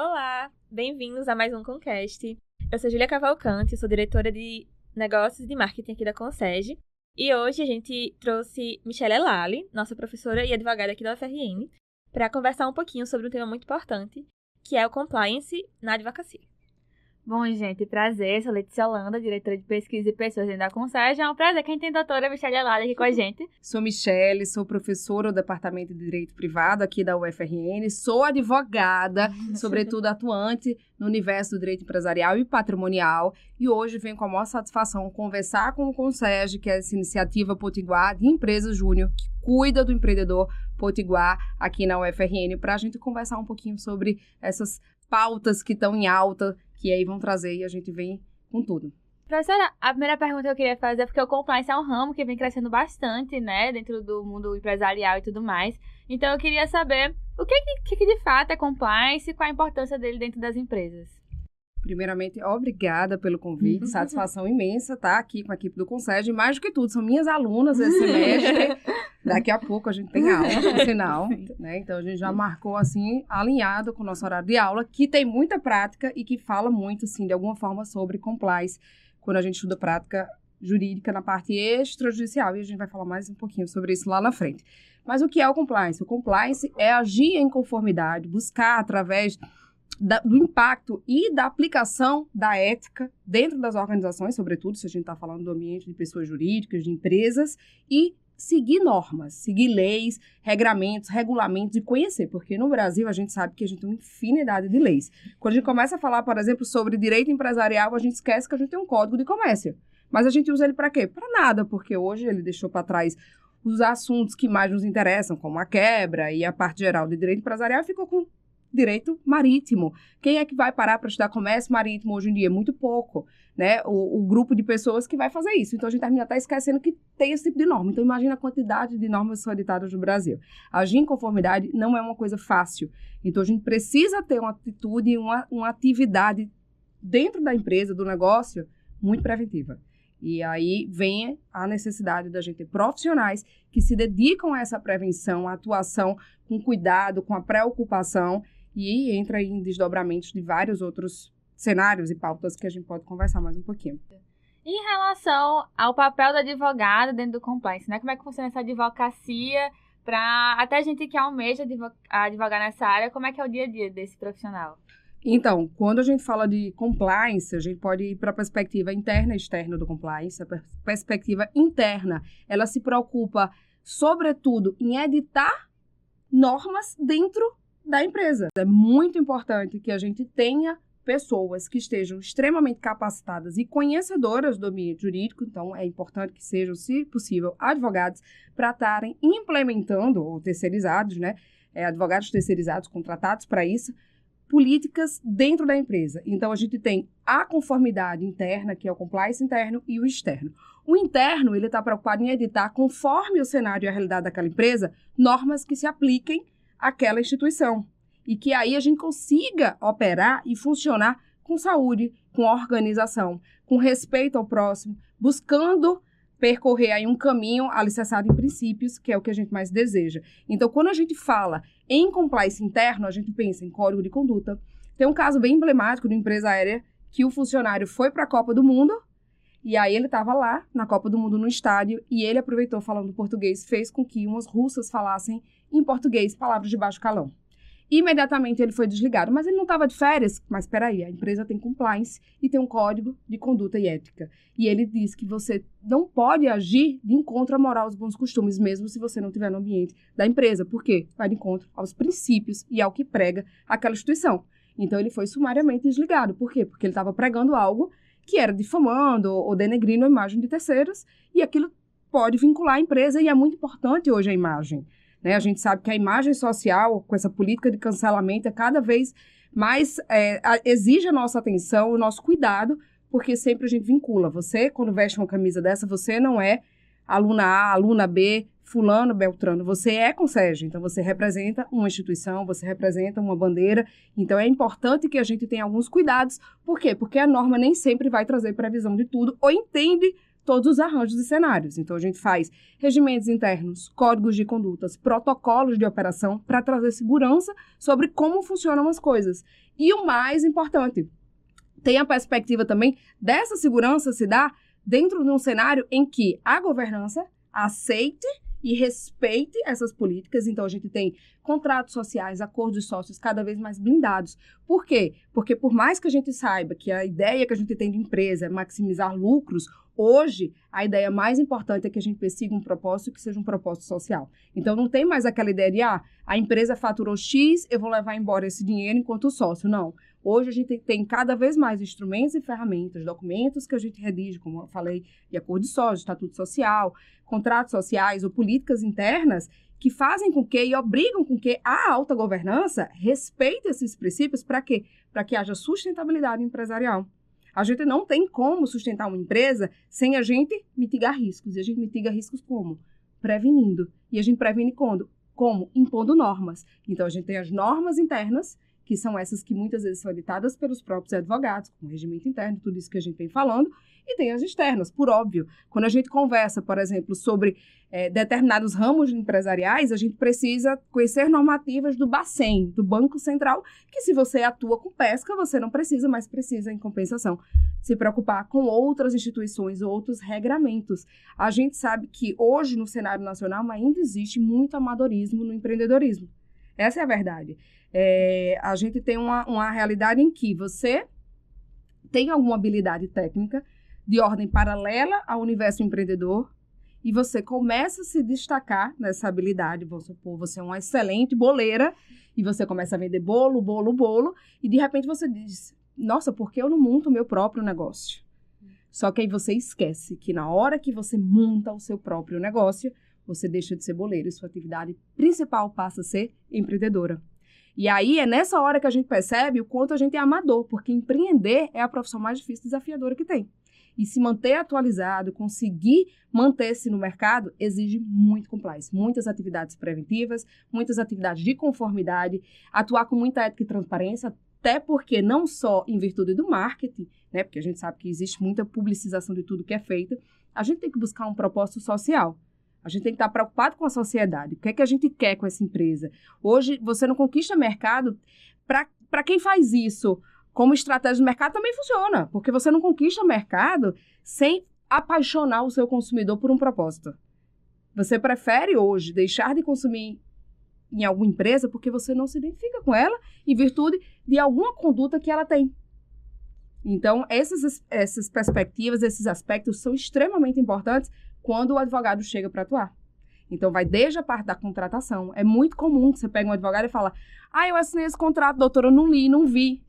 Olá, bem-vindos a mais um Concast. Eu sou Júlia Cavalcante, sou diretora de Negócios e de Marketing aqui da Concege. E hoje a gente trouxe Michelle Elali, nossa professora e advogada aqui da UFRN, para conversar um pouquinho sobre um tema muito importante, que é o compliance na advocacia. Bom, gente, prazer. Sou Letícia Holanda, diretora de pesquisa e pessoas dentro da Concege. É um prazer que a gente tem a doutora Michelle Elali aqui com a gente. Sou Michelle, sou professora do Departamento de Direito Privado aqui da UFRN, sou advogada, sobretudo atuante no universo do direito empresarial e patrimonial, e hoje venho com a maior satisfação conversar com o Concege, que é essa iniciativa Potiguar de Empresa Júnior, que cuida do empreendedor Potiguar aqui na UFRN, para a gente conversar um pouquinho sobre essas pautas que estão em alta, que aí vão trazer e a gente vem com tudo. Professora, a primeira pergunta que eu queria fazer é porque o compliance é um ramo que vem crescendo bastante, né, dentro do mundo empresarial e tudo mais. Então, eu queria saber o que de fato é compliance e qual a importância dele dentro das empresas. Primeiramente, obrigada pelo convite, satisfação imensa estar aqui com a equipe do Concege. Mais do que tudo, são minhas alunas esse semestre. Daqui a pouco a gente tem aula, no final, né? Então a gente já marcou assim, alinhado com o nosso horário de aula, que tem muita prática e que fala muito, assim, de alguma forma sobre compliance, quando a gente estuda prática jurídica na parte extrajudicial, e a gente vai falar mais um pouquinho sobre isso lá na frente. Mas o que é o compliance? O compliance é agir em conformidade, buscar através do impacto e da aplicação da ética dentro das organizações, sobretudo se a gente está falando do ambiente de pessoas jurídicas, de empresas, e seguir normas, seguir leis, regramentos, regulamentos e conhecer, porque no Brasil a gente sabe que a gente tem uma infinidade de leis. Quando a gente começa a falar, por exemplo, sobre direito empresarial, a gente esquece que a gente tem um código de comércio. Mas a gente usa ele para quê? Para nada, porque hoje ele deixou para trás os assuntos que mais nos interessam, como a quebra e a parte geral de direito empresarial, ficou com direito marítimo. Quem é que vai parar para estudar comércio marítimo hoje em dia? Muito pouco, né? O grupo de pessoas que vai fazer isso. Então, a gente termina até esquecendo que tem esse tipo de norma. Então, imagina a quantidade de normas que são editadas no Brasil. Agir em conformidade não é uma coisa fácil. Então, a gente precisa ter uma atitude, uma atividade dentro da empresa, do negócio, muito preventiva. E aí vem a necessidade da gente ter profissionais que se dedicam a essa prevenção, a atuação com cuidado, com a preocupação, e entra aí em desdobramentos de vários outros cenários e pautas que a gente pode conversar mais um pouquinho. Em relação ao papel do advogado dentro do compliance, né? Como é que funciona essa advocacia para até a gente que almeja advogar nessa área, como é que é o dia a dia desse profissional? Então, quando a gente fala de compliance, a gente pode ir para a perspectiva interna e externa do compliance. A perspectiva interna, ela se preocupa, sobretudo, em editar normas dentro da empresa. É muito importante que a gente tenha pessoas que estejam extremamente capacitadas e conhecedoras do ambiente jurídico, então é importante que sejam, se possível, advogados, para estarem implementando, ou terceirizados, né? Advogados terceirizados, contratados para isso, políticas dentro da empresa. Então, a gente tem a conformidade interna, que é o compliance interno, e o externo. O interno, ele está preocupado em editar, conforme o cenário e a realidade daquela empresa, normas que se apliquem àquela instituição. E que aí a gente consiga operar e funcionar com saúde, com organização, com respeito ao próximo, buscando percorrer aí um caminho alicerçado em princípios, que é o que a gente mais deseja. Então, quando a gente fala em compliance interno, a gente pensa em código de conduta. Tem um caso bem emblemático de uma empresa aérea que o funcionário foi para a Copa do Mundo e aí ele estava lá na Copa do Mundo no estádio e ele aproveitou falando português, fez com que umas russas falassem em português palavras de baixo calão. Imediatamente ele foi desligado, mas ele não estava de férias. Mas espera aí, a empresa tem compliance e tem um código de conduta e ética. E ele diz que você não pode agir de encontro à moral aos bons costumes, mesmo se você não estiver no ambiente da empresa. Por quê? Vai de encontro aos princípios e ao que prega aquela instituição. Então ele foi sumariamente desligado. Por quê? Porque ele estava pregando algo que era difamando ou denegrindo a imagem de terceiros, e aquilo pode vincular a empresa, e é muito importante hoje a imagem. Né? A gente sabe que a imagem social, com essa política de cancelamento, é cada vez mais exige a nossa atenção, o nosso cuidado, porque sempre a gente vincula. Você, quando veste uma camisa dessa, você não é aluna A, aluna B, fulano, beltrano. Você é Concege, então você representa uma instituição, você representa uma bandeira. Então é importante que a gente tenha alguns cuidados. Por quê? Porque a norma nem sempre vai trazer previsão de tudo ou entende todos os arranjos e cenários. Então, a gente faz regimentos internos, códigos de condutas, protocolos de operação para trazer segurança sobre como funcionam as coisas. E o mais importante, tem a perspectiva também dessa segurança se dar dentro de um cenário em que a governança aceite e respeite essas políticas. Então, a gente tem contratos sociais, acordos de sócios cada vez mais blindados. Por quê? Porque por mais que a gente saiba que a ideia que a gente tem de empresa é maximizar lucros, hoje a ideia mais importante é que a gente persiga um propósito que seja um propósito social. Então, não tem mais aquela ideia de, a empresa faturou X, eu vou levar embora esse dinheiro enquanto sócio. Não. Hoje a gente tem cada vez mais instrumentos e ferramentas, documentos que a gente redige, como eu falei, de acordo de sócio, estatuto social, contratos sociais ou políticas internas que fazem com que e obrigam com que a alta governança respeite esses princípios para quê? Para que haja sustentabilidade empresarial. A gente não tem como sustentar uma empresa sem a gente mitigar riscos. E a gente mitiga riscos como? Prevenindo. E a gente previne quando? Como? Impondo normas. Então, a gente tem as normas internas, que são essas que muitas vezes são editadas pelos próprios advogados, com o regimento interno, tudo isso que a gente vem falando, e tem as externas, por óbvio. Quando a gente conversa, por exemplo, sobre determinados ramos empresariais, a gente precisa conhecer normativas do Bacen, do Banco Central, que se você atua com pesca, você não precisa, mas precisa, em compensação, se preocupar com outras instituições, outros regramentos. A gente sabe que hoje, no cenário nacional, ainda existe muito amadorismo no empreendedorismo. Essa é a verdade. A gente tem uma realidade em que você tem alguma habilidade técnica de ordem paralela ao universo empreendedor e você começa a se destacar nessa habilidade. Vamos supor, você é uma excelente boleira e você começa a vender bolo, e de repente você diz, nossa, por que eu não monto o meu próprio negócio? Só que aí você esquece que na hora que você monta o seu próprio negócio, você deixa de ser boleiro e sua atividade principal passa a ser empreendedora. E aí é nessa hora que a gente percebe o quanto a gente é amador, porque empreender é a profissão mais difícil e desafiadora que tem. E se manter atualizado, conseguir manter-se no mercado, exige muito compliance, muitas atividades preventivas, muitas atividades de conformidade, atuar com muita ética e transparência, até porque não só em virtude do marketing, né, porque a gente sabe que existe muita publicização de tudo que é feito, a gente tem que buscar um propósito social. A gente tem que estar preocupado com a sociedade. O que é que a gente quer com essa empresa? Hoje, você não conquista mercado. Para quem faz isso como estratégia de mercado, também funciona. Porque você não conquista mercado sem apaixonar o seu consumidor por um propósito. Você prefere hoje deixar de consumir em alguma empresa porque você não se identifica com ela em virtude de alguma conduta que ela tem. Então, essas perspectivas, esses aspectos são extremamente importantes quando o advogado chega para atuar. Então, vai desde a parte da contratação. É muito comum que você pega um advogado e fala, eu assinei esse contrato, doutora, eu não li, não vi.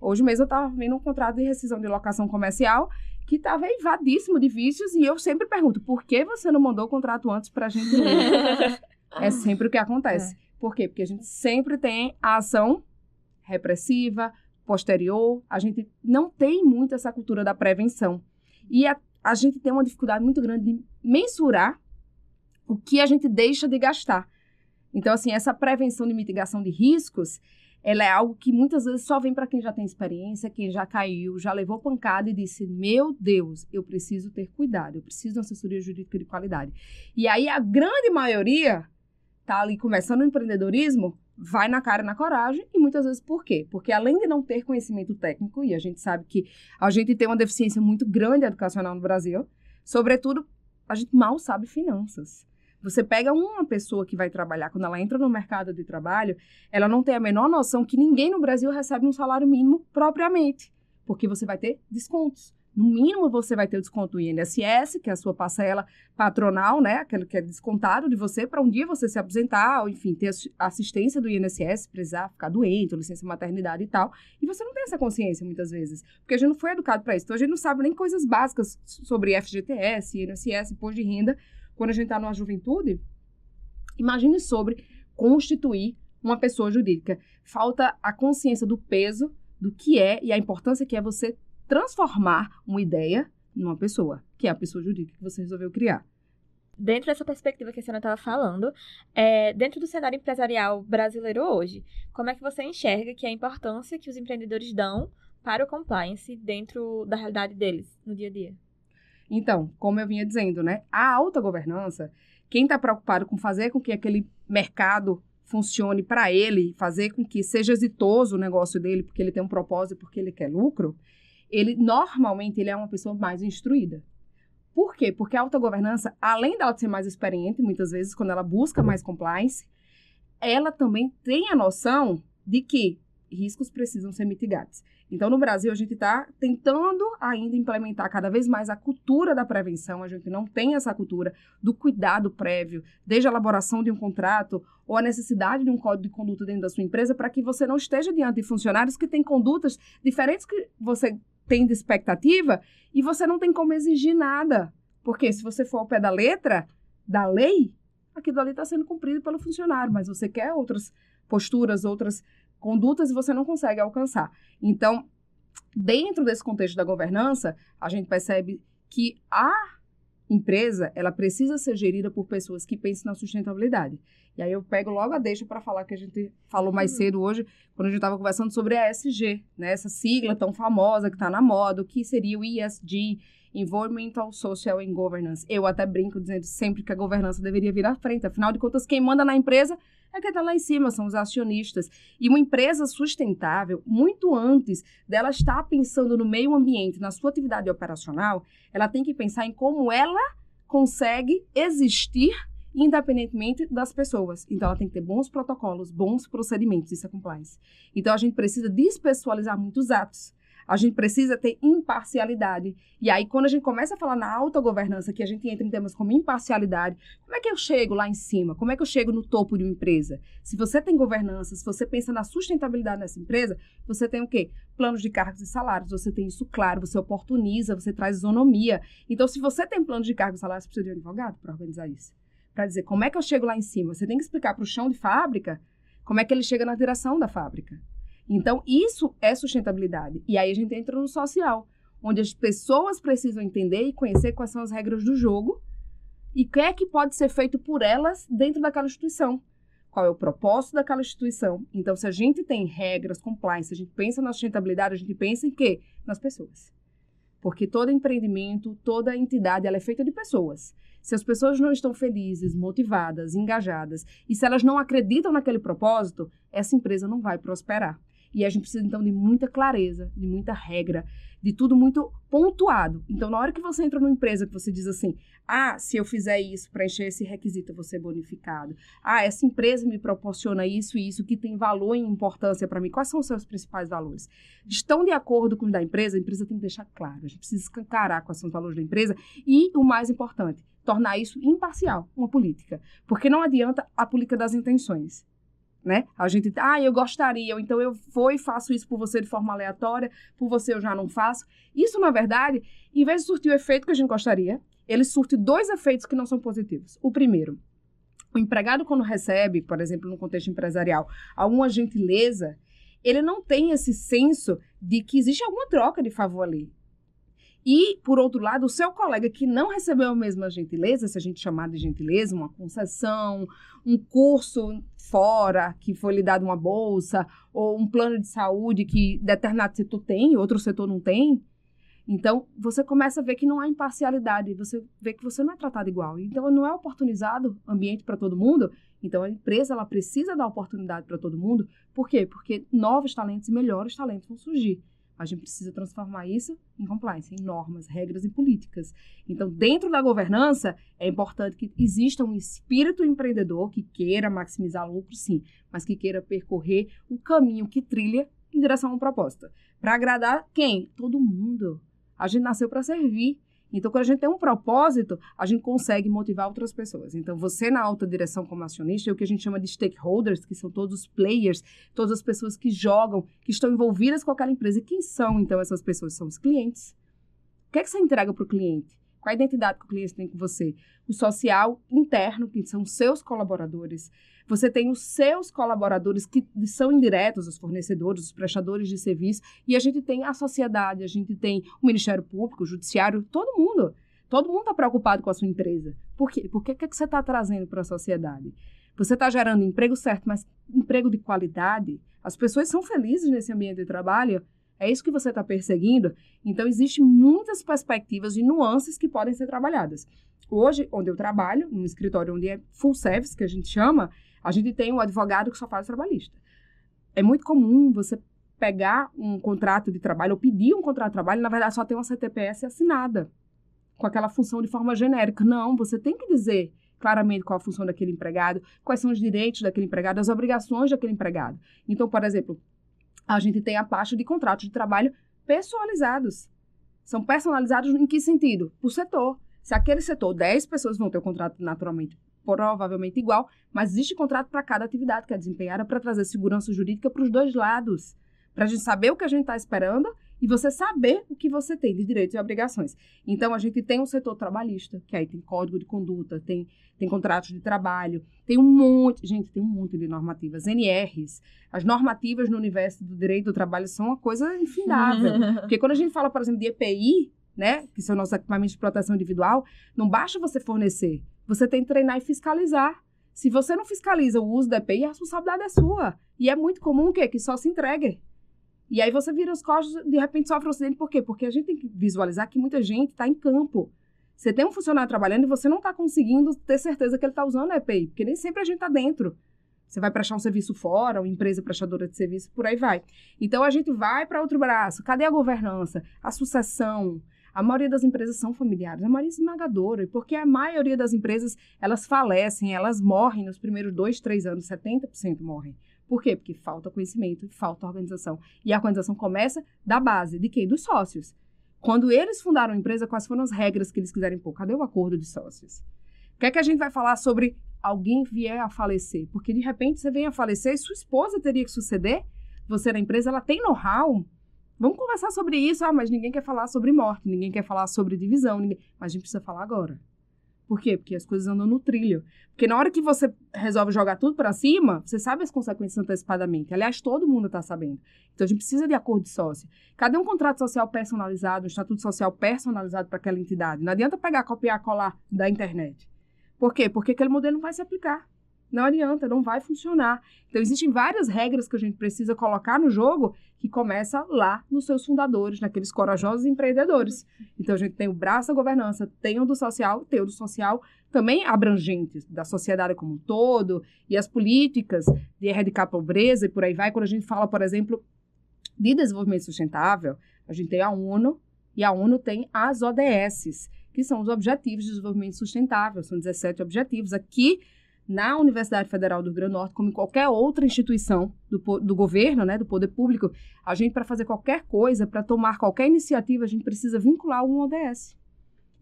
Hoje mesmo eu estava vendo um contrato de rescisão de locação comercial que estava invadíssimo de vícios e eu sempre pergunto, por que você não mandou o contrato antes para a gente ler? É sempre o que acontece. Por quê? Porque a gente sempre tem a ação repressiva, posterior, a gente não tem muito essa cultura da prevenção. E a gente tem uma dificuldade muito grande de mensurar o que a gente deixa de gastar. Então, assim, essa prevenção de mitigação de riscos, ela é algo que muitas vezes só vem para quem já tem experiência, quem já caiu, já levou pancada e disse, meu Deus, eu preciso ter cuidado, eu preciso de uma assessoria jurídica de qualidade. E aí, a grande maioria tá ali começando o empreendedorismo, vai na cara e na coragem, e muitas vezes por quê? Porque além de não ter conhecimento técnico, e a gente sabe que a gente tem uma deficiência muito grande educacional no Brasil, sobretudo, a gente mal sabe finanças. Você pega uma pessoa que vai trabalhar, quando ela entra no mercado de trabalho, ela não tem a menor noção que ninguém no Brasil recebe um salário mínimo propriamente, porque você vai ter descontos. No mínimo, você vai ter o desconto do INSS, que é a sua parcela patronal, né? Aquele que é descontado de você para um dia você se aposentar, ou enfim, ter assistência do INSS, precisar ficar doente, ou licença maternidade e tal. E você não tem essa consciência, muitas vezes, porque a gente não foi educado para isso. Então, a gente não sabe nem coisas básicas sobre FGTS, INSS, imposto de renda. Quando a gente está numa juventude, imagine sobre constituir uma pessoa jurídica. Falta a consciência do peso, do que é e a importância que é você transformar uma ideia numa pessoa, que é a pessoa jurídica que você resolveu criar. Dentro dessa perspectiva que a senhora estava falando, dentro do cenário empresarial brasileiro hoje, como é que você enxerga que a importância que os empreendedores dão para o compliance dentro da realidade deles, no dia a dia? Então, como eu vinha dizendo, né? A alta governança, quem está preocupado com fazer com que aquele mercado funcione para ele, fazer com que seja exitoso o negócio dele, porque ele tem um propósito, porque ele quer lucro, ele normalmente ele é uma pessoa mais instruída. Por quê? Porque a alta governança, além dela ser mais experiente, muitas vezes, quando ela busca mais compliance, ela também tem a noção de que riscos precisam ser mitigados. Então, no Brasil, a gente está tentando ainda implementar cada vez mais a cultura da prevenção. A gente não tem essa cultura do cuidado prévio, desde a elaboração de um contrato ou a necessidade de um código de conduta dentro da sua empresa para que você não esteja diante de funcionários que têm condutas diferentes que você tem de expectativa e você não tem como exigir nada. Porque se você for ao pé da letra da lei, aquilo ali está sendo cumprido pelo funcionário, mas você quer outras posturas, outras condutas e você não consegue alcançar. Então, dentro desse contexto da governança, a gente percebe que a empresa, ela precisa ser gerida por pessoas que pensem na sustentabilidade. E aí eu pego logo a deixa para falar que a gente falou mais cedo hoje, quando a gente estava conversando sobre a ESG, né? Essa sigla tão famosa que está na moda, o que seria o ESG, Environmental, Social and Governance. Eu até brinco dizendo sempre que a governança deveria vir à frente. Afinal de contas, quem manda na empresa é quem está lá em cima, são os acionistas. E uma empresa sustentável, muito antes dela estar pensando no meio ambiente, na sua atividade operacional, ela tem que pensar em como ela consegue existir independentemente das pessoas. Então, ela tem que ter bons protocolos, bons procedimentos, isso é compliance. Então, a gente precisa despessoalizar muitos atos. A gente precisa ter imparcialidade. E aí, quando a gente começa a falar na autogovernança, que a gente entra em temas como imparcialidade, como é que eu chego lá em cima? Como é que eu chego no topo de uma empresa? Se você tem governança, se você pensa na sustentabilidade nessa empresa, você tem o quê? Planos de cargos e salários. Você tem isso claro, você oportuniza, você traz isonomia. Então, se você tem planos de cargos e salários, você precisa de um advogado para organizar isso. Para dizer como é que eu chego lá em cima. Você tem que explicar para o chão de fábrica como é que ele chega na direção da fábrica. Então, isso é sustentabilidade. E aí a gente entra no social, onde as pessoas precisam entender e conhecer quais são as regras do jogo e o que é que pode ser feito por elas dentro daquela instituição. Qual é o propósito daquela instituição. Então, se a gente tem regras, compliance, se a gente pensa na sustentabilidade, a gente pensa em quê? Nas pessoas. Porque todo empreendimento, toda entidade, ela é feita de pessoas. Se as pessoas não estão felizes, motivadas, engajadas, e se elas não acreditam naquele propósito, essa empresa não vai prosperar. E a gente precisa, então, de muita clareza, de muita regra, de tudo muito pontuado. Então, na hora que você entra numa empresa que você diz assim, se eu fizer isso, preencher esse requisito, eu vou ser bonificado. Essa empresa me proporciona isso e isso, que tem valor e importância para mim. Quais são os seus principais valores? Estão de acordo com os da empresa? A empresa tem que deixar claro. A gente precisa escancarar quais são os valores da empresa. E, o mais importante, tornar isso imparcial, uma política. Porque não adianta a política das intenções. Né? A gente, eu gostaria, ou então eu vou e faço isso por você de forma aleatória, por você eu já não faço. Isso, na verdade, em vez de surtir o efeito que a gente gostaria, ele surte dois efeitos que não são positivos. O primeiro, o empregado quando recebe, por exemplo, no contexto empresarial, alguma gentileza, ele não tem esse senso de que existe alguma troca de favor ali. E, por outro lado, o seu colega que não recebeu a mesma gentileza, se a gente chamar de gentileza, uma concessão, um curso fora, que foi lhe dado uma bolsa, ou um plano de saúde que determinado setor tem, outro setor não tem. Então, você começa a ver que não há imparcialidade, você vê que você não é tratado igual. Então, não é oportunizado ambiente para todo mundo. Então, a empresa ela precisa dar oportunidade para todo mundo. Por quê? Porque novos talentos e melhores talentos vão surgir. A gente precisa transformar isso em compliance, em normas, regras e políticas. Então, dentro da governança, é importante que exista um espírito empreendedor que queira maximizar lucro, sim, mas que queira percorrer o caminho que trilha em direção a um propósito. Para agradar quem? Todo mundo. A gente nasceu para servir. Então, quando a gente tem um propósito, a gente consegue motivar outras pessoas. Então, você na alta direção como acionista, é o que a gente chama de stakeholders, que são todos os players, todas as pessoas que jogam, que estão envolvidas com aquela empresa. E quem são, então, essas pessoas? São os clientes. O que é que você entrega para o cliente? Qual a identidade que o cliente tem com você? O social interno, que são seus colaboradores. Você tem os seus colaboradores que são indiretos, os fornecedores, os prestadores de serviço. E a gente tem a sociedade, a gente tem o Ministério Público, o Judiciário, todo mundo. Todo mundo está preocupado com a sua empresa. Por quê? Porque o que você está trazendo para a sociedade? Você está gerando emprego certo, mas emprego de qualidade. As pessoas são felizes nesse ambiente de trabalho. É isso que você está perseguindo? Então, existem muitas perspectivas e nuances que podem ser trabalhadas. Hoje, onde eu trabalho, num escritório onde é full service, que a gente chama, a gente tem um advogado que só faz trabalhista. É muito comum você pegar um contrato de trabalho ou pedir um contrato de trabalho, na verdade, só tem uma CTPS assinada, com aquela função de forma genérica. Não, você tem que dizer claramente qual a função daquele empregado, quais são os direitos daquele empregado, as obrigações daquele empregado. Então, por exemplo, a gente tem a parte de contratos de trabalho personalizados. São personalizados em que sentido? Por setor. Se aquele setor, 10 pessoas vão ter um contrato naturalmente, provavelmente igual, mas existe contrato para cada atividade que é desempenhada para trazer segurança jurídica para os dois lados. Para a gente saber o que a gente está esperando e você saber o que você tem de direitos e obrigações. Então, a gente tem um setor trabalhista, que aí tem código de conduta, tem contratos de trabalho, tem um monte de normativas, NRs. As normativas no universo do direito do trabalho são uma coisa infindável. Porque quando a gente fala, por exemplo, de EPI, né, que são nossos equipamentos de proteção individual, não basta você fornecer, você tem que treinar e fiscalizar. Se você não fiscaliza o uso da EPI, a responsabilidade é sua. E é muito comum que só se entregue. E aí você vira os códigos, de repente sofre um acidente. Por quê? Porque a gente tem que visualizar que muita gente está em campo. Você tem um funcionário trabalhando e você não está conseguindo ter certeza que ele está usando a EPI, porque nem sempre a gente está dentro. Você vai prestar um serviço fora, uma empresa prestadora de serviço, por aí vai. Então, a gente vai para outro braço. Cadê a governança? A sucessão? A maioria das empresas são familiares, a maioria esmagadora, porque a maioria das empresas, elas falecem, elas morrem nos primeiros 2, 3 anos, 70% morrem. Por quê? Porque falta conhecimento e falta organização. E a organização começa da base, de quem? Dos sócios. Quando eles fundaram a empresa, quais foram as regras que eles quiserem pôr? Cadê o acordo de sócios? O que é que a gente vai falar sobre alguém vier a falecer? Porque, de repente, você vem a falecer e sua esposa teria que suceder. Você na empresa, ela tem know-how. Vamos conversar sobre isso. Mas ninguém quer falar sobre morte, ninguém quer falar sobre divisão. Mas a gente precisa falar agora. Por quê? Porque as coisas andam no trilho. Porque na hora que você resolve jogar tudo para cima, você sabe as consequências antecipadamente. Aliás, todo mundo está sabendo. Então, a gente precisa de acordo de sócio. Cadê um contrato social personalizado, um estatuto social personalizado para aquela entidade? Não adianta pegar, copiar, colar da internet. Por quê? Porque aquele modelo não vai se aplicar. Não adianta, não vai funcionar. Então, existem várias regras que a gente precisa colocar no jogo que começa lá nos seus fundadores, naqueles corajosos empreendedores. Então, a gente tem o braço da governança, tem o do social também abrangente, da sociedade como um todo, e as políticas de erradicar a pobreza e por aí vai. Quando a gente fala, por exemplo, de desenvolvimento sustentável, a gente tem a ONU, e a ONU tem as ODS, que são os Objetivos de Desenvolvimento Sustentável. São 17 objetivos. Aqui, na Universidade Federal do Rio Grande do Norte, como em qualquer outra instituição do governo, né, do poder público, a gente, para fazer qualquer coisa, para tomar qualquer iniciativa, a gente precisa vincular um ODS.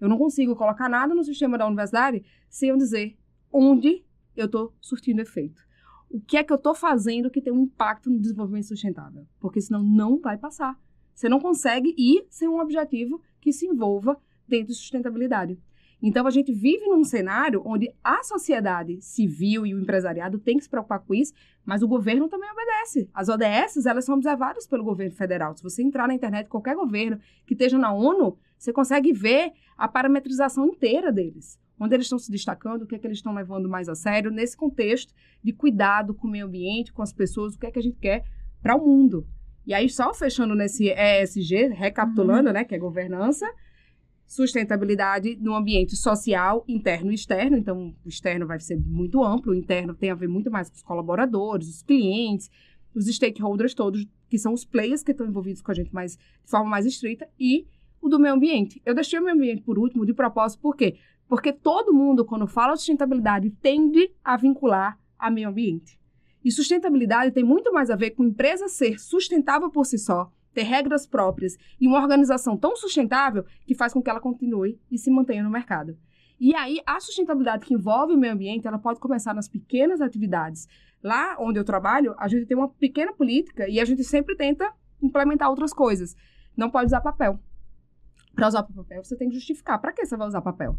Eu não consigo colocar nada no sistema da universidade sem eu dizer onde eu estou surtindo efeito. O que é que eu estou fazendo que tem um impacto no desenvolvimento sustentável? Porque senão não vai passar. Você não consegue ir sem um objetivo que se envolva dentro de sustentabilidade. Então, a gente vive num cenário onde a sociedade civil e o empresariado têm que se preocupar com isso, mas o governo também obedece. As ODS, elas são observadas pelo governo federal. Se você entrar na internet, qualquer governo que esteja na ONU, você consegue ver a parametrização inteira deles. Onde eles estão se destacando, o que é que eles estão levando mais a sério, nesse contexto de cuidado com o meio ambiente, com as pessoas, o que é que a gente quer para o mundo. E aí, só fechando nesse ESG, recapitulando, né, que é governança, sustentabilidade no ambiente social, interno e externo. Então, o externo vai ser muito amplo, o interno tem a ver muito mais com os colaboradores, os clientes, os stakeholders todos, que são os players que estão envolvidos com a gente de forma mais estreita, e o do meio ambiente. Eu deixei o meio ambiente por último, de propósito, por quê? Porque todo mundo, quando fala de sustentabilidade, tende a vincular a meio ambiente. E sustentabilidade tem muito mais a ver com a empresa ser sustentável por si só, ter regras próprias e uma organização tão sustentável que faz com que ela continue e se mantenha no mercado. E aí, a sustentabilidade que envolve o meio ambiente, ela pode começar nas pequenas atividades. Lá onde eu trabalho, a gente tem uma pequena política e a gente sempre tenta implementar outras coisas. Não pode usar papel. Para usar papel, você tem que justificar. Para que você vai usar papel?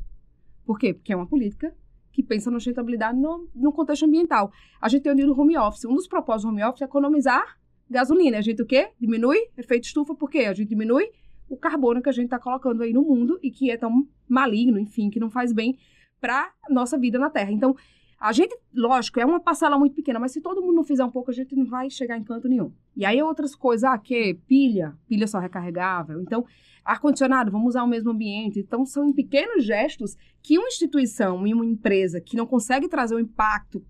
Por quê? Porque é uma política que pensa na sustentabilidade no contexto ambiental. A gente tem o dia do home office. Um dos propósitos do home office é economizar gasolina. A gente o quê? Diminui efeito estufa. Por quê? A gente diminui o carbono que a gente está colocando aí no mundo e que é tão maligno, enfim, que não faz bem para nossa vida na Terra. Então, A gente, lógico, é uma parcela muito pequena, mas se todo mundo não fizer um pouco, a gente não vai chegar em canto nenhum. E aí outras coisas, que pilha só recarregável. Então, ar-condicionado, vamos usar o mesmo ambiente. Então, são em pequenos gestos que uma instituição e uma empresa que não consegue trazer o impacto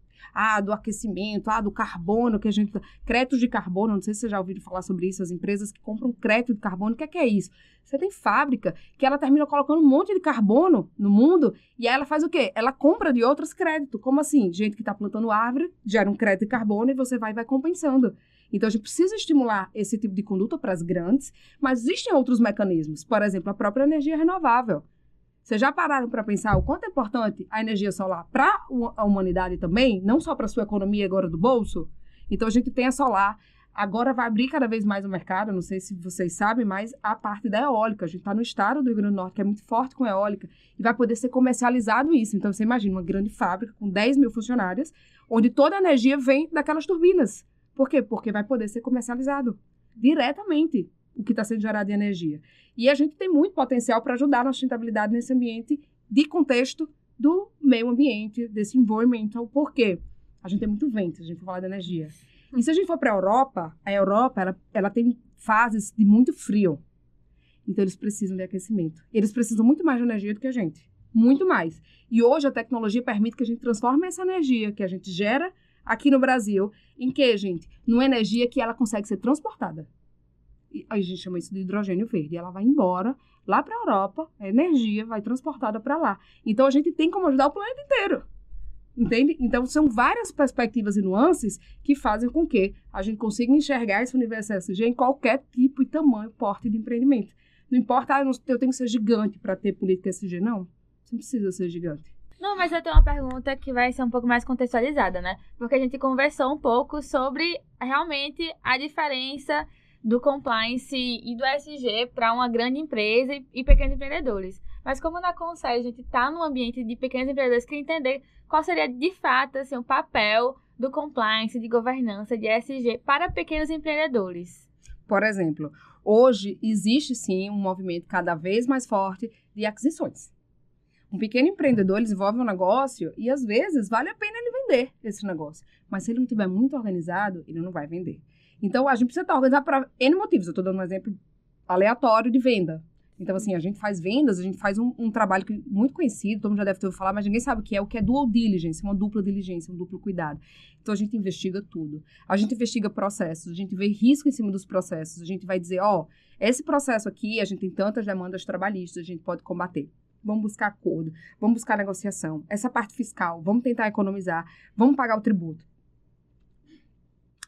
do aquecimento, do carbono, que a gente... Créditos de carbono, não sei se você já ouviu falar sobre isso, as empresas que compram crédito de carbono, o que é isso? Você tem fábrica que ela termina colocando um monte de carbono no mundo e aí ela faz o quê? Ela compra de outros créditos. Como assim? Gente que está plantando árvore, gera um crédito de carbono e você vai compensando. Então, a gente precisa estimular esse tipo de conduta para as grandes, mas existem outros mecanismos. Por exemplo, a própria energia renovável. Vocês já pararam para pensar o quanto é importante a energia solar para a humanidade também? Não só para a sua economia agora do bolso? Então, a gente tem a solar. Agora vai abrir cada vez mais o mercado, não sei se vocês sabem, mas a parte da eólica. A gente está no estado do Rio Grande do Norte, que é muito forte com eólica, e vai poder ser comercializado isso. Então, você imagina uma grande fábrica com 10 mil funcionários, onde toda a energia vem daquelas turbinas. Por quê? Porque vai poder ser comercializado diretamente o que está sendo gerado de energia. E a gente tem muito potencial para ajudar na sustentabilidade nesse ambiente de contexto do meio ambiente, desse environmental. Por quê? A gente tem muito vento, se a gente for falar de energia. E se a gente for para a Europa, ela tem fases de muito frio. Então, eles precisam de aquecimento. Eles precisam muito mais de energia do que a gente. Muito mais. E hoje, a tecnologia permite que a gente transforme essa energia que a gente gera aqui no Brasil em que, gente? Numa energia que ela consegue ser transportada. E a gente chama isso de hidrogênio verde. Ela vai embora lá para a Europa, a energia vai transportada para lá. Então, a gente tem como ajudar o planeta inteiro. Entende? Então, são várias perspectivas e nuances que fazem com que a gente consiga enxergar esse universo ESG em qualquer tipo e tamanho, porte de empreendimento. Não importa, eu tenho que ser gigante para ter política ESG, não. Você não precisa ser gigante. Não, mas eu tenho uma pergunta que vai ser um pouco mais contextualizada, né? Porque a gente conversou um pouco sobre realmente a diferença do compliance e do ESG para uma grande empresa e pequenos empreendedores. Mas como na Consegue a gente está num ambiente de pequenos empreendedores, queria entender qual seria de fato assim, o papel do compliance, de governança, de ESG para pequenos empreendedores. Por exemplo, hoje existe sim um movimento cada vez mais forte de aquisições. Um pequeno empreendedor desenvolve um negócio e às vezes vale a pena ele vender esse negócio. Mas se ele não estiver muito organizado, ele não vai vender. Então, a gente precisa estar organizado para N motivos. Eu estou dando um exemplo aleatório de venda. Então, assim, a gente faz vendas, a gente faz um trabalho muito conhecido, todo mundo já deve ter ouvido falar, mas ninguém sabe o que é dual diligence, uma dupla diligência, um duplo cuidado. Então, a gente investiga tudo. A gente investiga processos, a gente vê risco em cima dos processos, a gente vai dizer, esse processo aqui, a gente tem tantas demandas trabalhistas, a gente pode combater. Vamos buscar acordo, vamos buscar negociação. Essa parte fiscal, vamos tentar economizar, vamos pagar o tributo.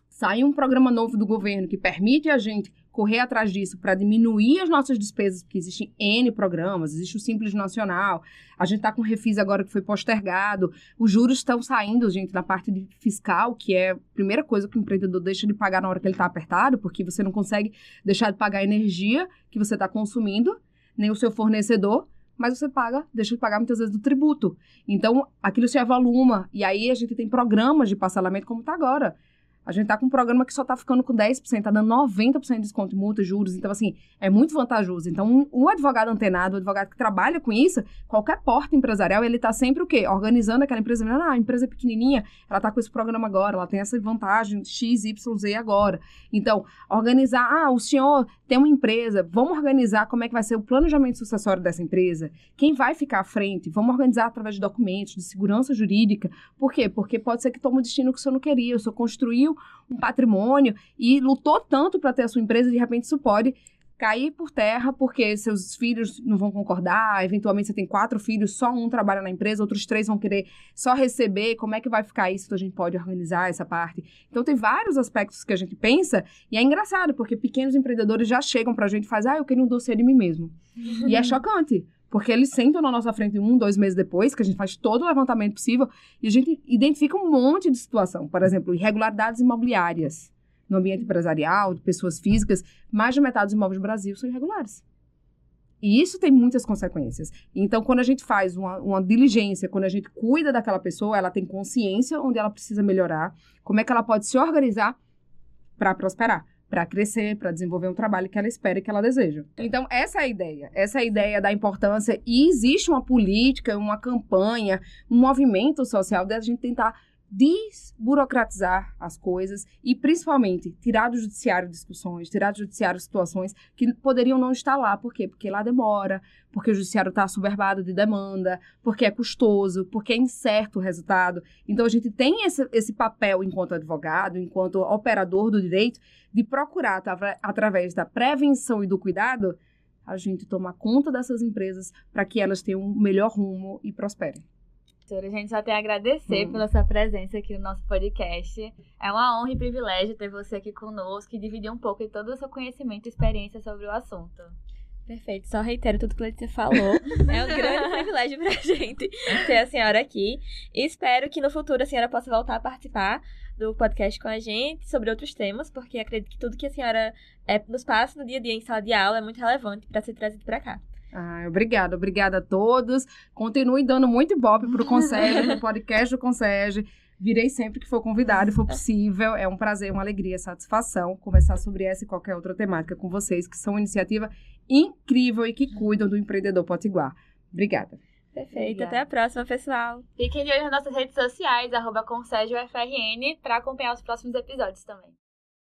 Sai um programa novo do governo que permite a gente correr atrás disso para diminuir as nossas despesas, porque existem N programas, existe o Simples Nacional, a gente está com o Refis agora que foi postergado, os juros estão saindo, gente, da parte de fiscal, que é a primeira coisa que o empreendedor deixa de pagar na hora que ele está apertado, porque você não consegue deixar de pagar a energia que você está consumindo, nem o seu fornecedor, mas você deixa de pagar muitas vezes do tributo. Então, aquilo se avaluma, e aí a gente tem programas de parcelamento como está agora. A gente está com um programa que só está ficando com 10%, está dando 90% de desconto em multa, juros. Então, assim, é muito vantajoso. Então, um advogado antenado, um advogado que trabalha com isso, qualquer porta empresarial, ele está sempre o quê? Organizando aquela empresa. A empresa é pequenininha, ela está com esse programa agora, ela tem essa vantagem X, Y, Z agora. Então, organizar, o senhor tem uma empresa, vamos organizar como é que vai ser o planejamento sucessório dessa empresa, quem vai ficar à frente, vamos organizar através de documentos, de segurança jurídica. Por quê? Porque pode ser que tome um destino que o senhor não queria, o senhor construiu um patrimônio e lutou tanto para ter a sua empresa, de repente isso pode cair por terra porque seus filhos não vão concordar, eventualmente você tem 4 filhos, só um trabalha na empresa, outros 3 vão querer só receber, como é que vai ficar isso? Então a gente pode organizar essa parte. Então tem vários aspectos que a gente pensa e é engraçado, porque pequenos empreendedores já chegam pra gente e fazem, eu queria um dossiê de mim mesmo. E é chocante. Porque eles sentam na nossa frente 1, 2 meses depois, que a gente faz todo o levantamento possível, e a gente identifica um monte de situação. Por exemplo, irregularidades imobiliárias no ambiente empresarial, de pessoas físicas. Mais de metade dos imóveis do Brasil são irregulares. E isso tem muitas consequências. Então, quando a gente faz uma diligência, quando a gente cuida daquela pessoa, ela tem consciência onde ela precisa melhorar, como é que ela pode se organizar para prosperar. para crescer, para desenvolver um trabalho que ela espera e que ela deseja. Então, essa é a ideia da importância, e existe uma política, uma campanha, um movimento social da gente tentar desburocratizar as coisas e, principalmente, tirar do judiciário discussões, tirar do judiciário situações que poderiam não estar lá. Por quê? Porque lá demora, porque o judiciário está assoberbado de demanda, porque é custoso, porque é incerto o resultado. Então, a gente tem esse papel enquanto advogado, enquanto operador do direito, de procurar, através da prevenção e do cuidado, a gente tomar conta dessas empresas para que elas tenham um melhor rumo e prosperem. A gente só tem a agradecer pela sua presença aqui no nosso podcast. É uma honra e privilégio ter você aqui conosco e dividir um pouco de todo o seu conhecimento e experiência sobre o assunto. Perfeito, só reitero tudo que a Letícia falou. É um grande privilégio pra gente ter a senhora aqui. E espero que no futuro a senhora possa voltar a participar do podcast com a gente sobre outros temas, porque acredito que tudo que a senhora nos passa no dia a dia em sala de aula é muito relevante para ser trazido para cá. Obrigada a todos. Continuem dando muito ibope pro Concege, pro podcast do Concege. Virei sempre que for convidado e for possível. É um prazer, uma alegria, satisfação conversar sobre essa e qualquer outra temática com vocês, que são uma iniciativa incrível e que cuidam do empreendedor potiguar. Obrigada. Perfeito. Obrigada. Até a próxima, pessoal. Fiquem de olho nas nossas redes sociais, @ConsegeUFRN, para acompanhar os próximos episódios também.